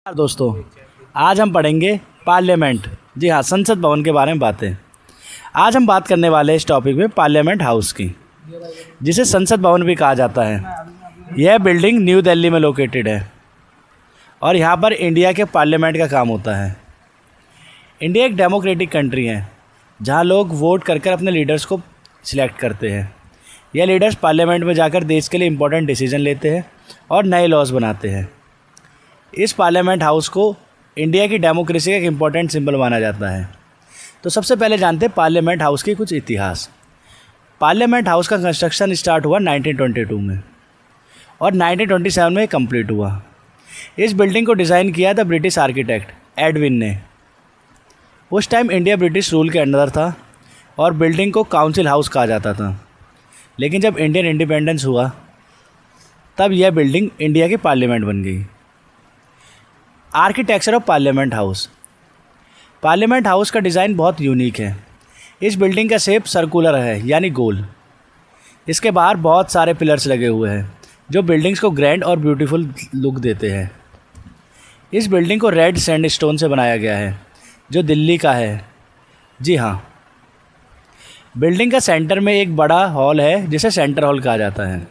दोस्तों, आज हम पढ़ेंगे पार्लियामेंट। जी हाँ, संसद भवन के बारे में बातें। आज हम बात करने वाले हैं इस टॉपिक में पार्लियामेंट हाउस की, जिसे संसद भवन भी कहा जाता है। यह बिल्डिंग न्यू दिल्ली में लोकेटेड है और यहाँ पर इंडिया के पार्लियामेंट का काम होता है। इंडिया एक डेमोक्रेटिक कंट्री है जहाँ लोग वोट कर अपने लीडर्स को सिलेक्ट करते हैं। यह लीडर्स पार्लियामेंट में जाकर देश के लिए इम्पोर्टेंट डिसीजन लेते हैं और नए लॉज बनाते हैं। इस पार्लियामेंट हाउस को इंडिया की डेमोक्रेसी का एक इम्पॉर्टेंट सिंबल माना जाता है। तो सबसे पहले जानते हैं पार्लियामेंट हाउस की कुछ इतिहास। पार्लियामेंट हाउस का कंस्ट्रक्शन स्टार्ट हुआ 1922 में और 1927 में कंप्लीट हुआ। इस बिल्डिंग को डिज़ाइन किया था ब्रिटिश आर्किटेक्ट एडविन ने। उस टाइम इंडिया ब्रिटिश रूल के अंडर था और बिल्डिंग को काउंसिल हाउस कहा जाता था। लेकिन जब इंडियन इंडिपेंडेंस हुआ तब यह बिल्डिंग इंडिया की पार्लियामेंट बन गई। Architecture of parliament house. Parliament house का डिज़ाइन बहुत यूनिक है। इस बिल्डिंग का शेप सर्कुलर है, यानी गोल। इसके बाहर बहुत सारे पिलर्स लगे हुए हैं जो बिल्डिंग्स को ग्रैंड और ब्यूटीफुल लुक देते हैं। इस बिल्डिंग को रेड सैंडस्टोन से बनाया गया है जो दिल्ली का है। जी हाँ, बिल्डिंग का सेंटर में एक बड़ा हॉल है जिसे सेंटर हॉल कहा जाता है।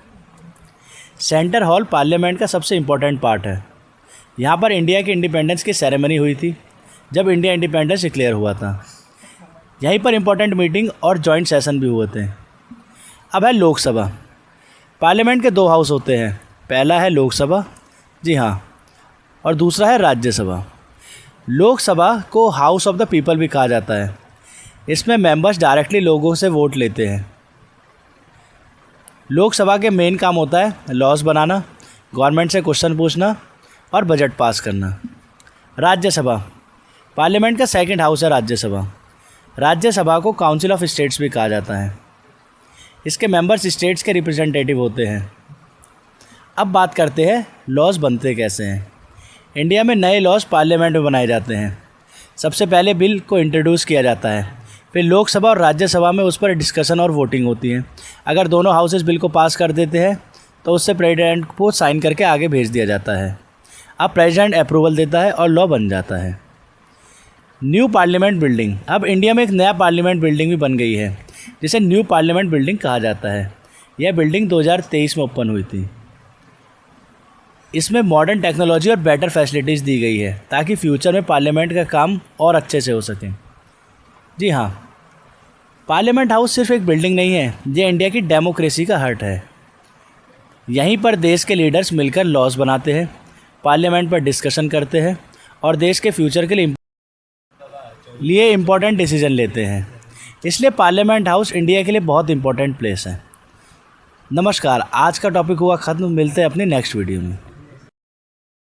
सेंटर हॉल पार्लियामेंट का सबसे इम्पोर्टेंट पार्ट है। यहाँ पर इंडिया की इंडिपेंडेंस की सेरेमनी हुई थी जब इंडिया इंडिपेंडेंस डिक्लेयर हुआ था। यहीं पर इम्पोर्टेंट मीटिंग और जॉइंट सेशन भी हुए थे। अब है लोकसभा। पार्लियामेंट के दो हाउस होते हैं, पहला है लोकसभा, जी हाँ, और दूसरा है राज्यसभा। लोकसभा को हाउस ऑफ द पीपल भी कहा जाता है। इसमें मेंबर्स डायरेक्टली लोगों से वोट लेते हैं। लोकसभा के मेन काम होता है लॉज बनाना, गवर्नमेंट से क्वेश्चन पूछना और बजट पास करना। राज्यसभा। पार्लियामेंट का सेकंड हाउस है राज्यसभा। राज्यसभा को काउंसिल ऑफ स्टेट्स भी कहा जाता है। इसके मेंबर्स स्टेट्स के रिप्रेजेंटेटिव होते हैं। अब बात करते हैं लॉज बनते कैसे हैं। इंडिया में नए लॉज पार्लियामेंट में बनाए जाते हैं। सबसे पहले बिल को इंट्रोड्यूस किया जाता है, फिर लोकसभा और राज्यसभा में उस पर डिस्कशन और वोटिंग होती है। अगर दोनों हाउसेस बिल को पास कर देते हैं तो उससे प्रेसिडेंट को साइन करके आगे भेज दिया जाता है। अब प्रेसिडेंट अप्रूवल देता है और लॉ बन जाता है। New parliament building. अब इंडिया में एक नया पार्लियामेंट बिल्डिंग भी बन गई है जिसे न्यू पार्लियामेंट बिल्डिंग कहा जाता है। यह बिल्डिंग 2023 में ओपन हुई थी। इसमें मॉडर्न टेक्नोलॉजी और बेटर फैसिलिटीज़ दी गई है ताकि फ्यूचर में पार्लियामेंट का काम और अच्छे से हो सके। जी हाँ, पार्लियामेंट हाउस सिर्फ एक बिल्डिंग नहीं है, ये इंडिया की डेमोक्रेसी का हार्ट है। यहीं पर देश के लीडर्स मिलकर लॉज बनाते हैं, पार्लियामेंट पर डिस्कशन करते हैं और देश के फ्यूचर के लिए इम्पोर्टेंट डिसीजन लेते हैं। इसलिए पार्लियामेंट हाउस इंडिया के लिए बहुत इंपॉर्टेंट प्लेस है। नमस्कार, आज का टॉपिक हुआ ख़त्म। मिलते हैं अपनी नेक्स्ट वीडियो में।